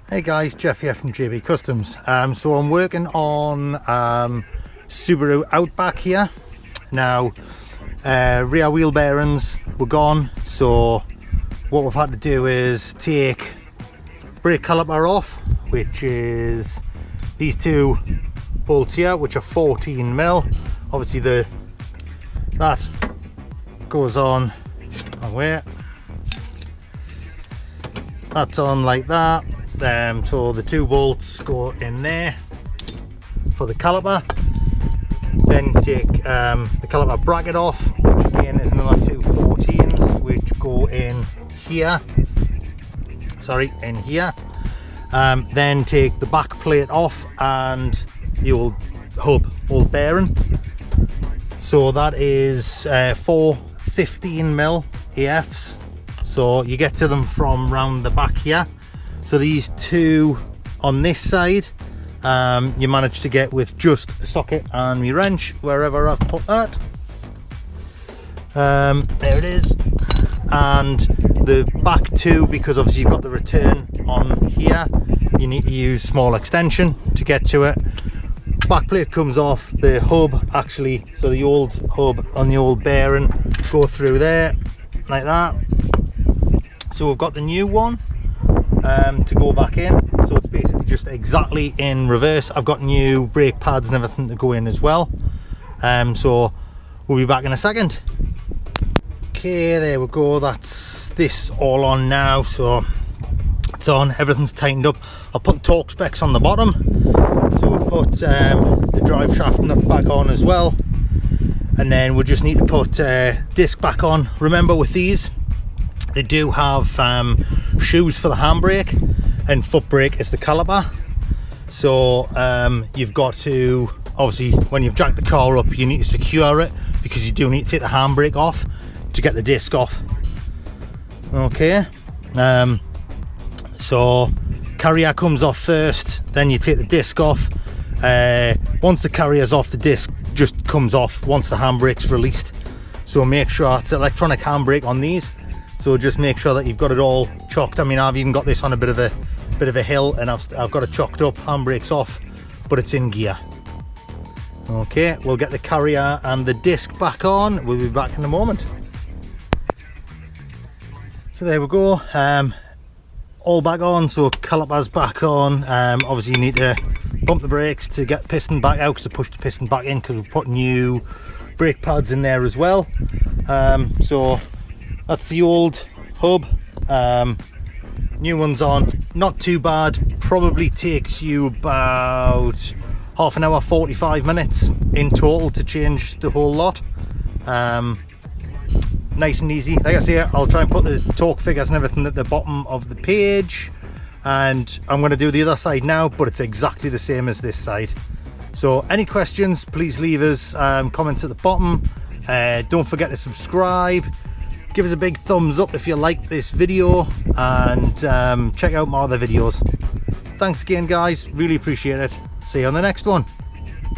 Hey guys, Jeff here from JB Customs. So I'm working on Subaru Outback here. Now, rear wheel bearings were gone, so what we've had to do is take brake caliper off, which is these two bolts here, which are 14mm. Obviously that goes on where that's on like that. So the two bolts go in there for the caliper. Then take the caliper bracket off, which again is another two 14s, which go in here. Sorry, in here. Then take the back plate off and the old hub, old bearing. So that is 4 15mm AFs. So you get to them from round the back here. So these two on this side, you manage to get with just a socket and my wrench, wherever I've put that. There it is. And the back two, because obviously you've got the return on here, you need to use small extension to get to it. Back plate comes off, the hub actually, so the old hub on the old bearing go through there like that. So we've got the new one to go back in, so it's basically just exactly in reverse. I've got new brake pads and everything to go in as well. So we'll be back in a second. Okay, there we go, that's this all on now, so it's on, everything's tightened up. I'll put the torque specs on the bottom. So we've put the drive shaft nut back on as well, and then we just need to put disc back on. Remember, with these they do have shoes for the handbrake, and foot brake is the caliper. So you've got to, obviously when you've jacked the car up, you need to secure it, because you do need to take the handbrake off to get the disc off. Okay, so carrier comes off first, then you take the disc off. Once the carrier's off, the disc just comes off once the handbrake's released. So make sure it's electronic handbrake on these, so just make sure that you've got it all chocked. I mean, I've even got this on a bit of a hill, and I've got it chocked up, handbrake's off, but it's in gear. Okay, we'll get the carrier and the disc back on. We'll be back in a moment. So there we go, all back on, so caliper's back on. Obviously you need to pump the brakes to get piston back out, to push the piston back in, because we've put new brake pads in there as well. So that's the old hub, new one's on, not too bad, probably takes you about half an hour, 45 minutes in total to change the whole lot. Nice and easy. Like I say, I'll try and put the torque figures and everything at the bottom of the page, and I'm going to do the other side now, but it's exactly the same as this side. So any questions, please leave us comments at the bottom. Don't forget to subscribe, give us a big thumbs up if you like this video, and check out my other videos. Thanks again guys, really appreciate it. See you on the next one.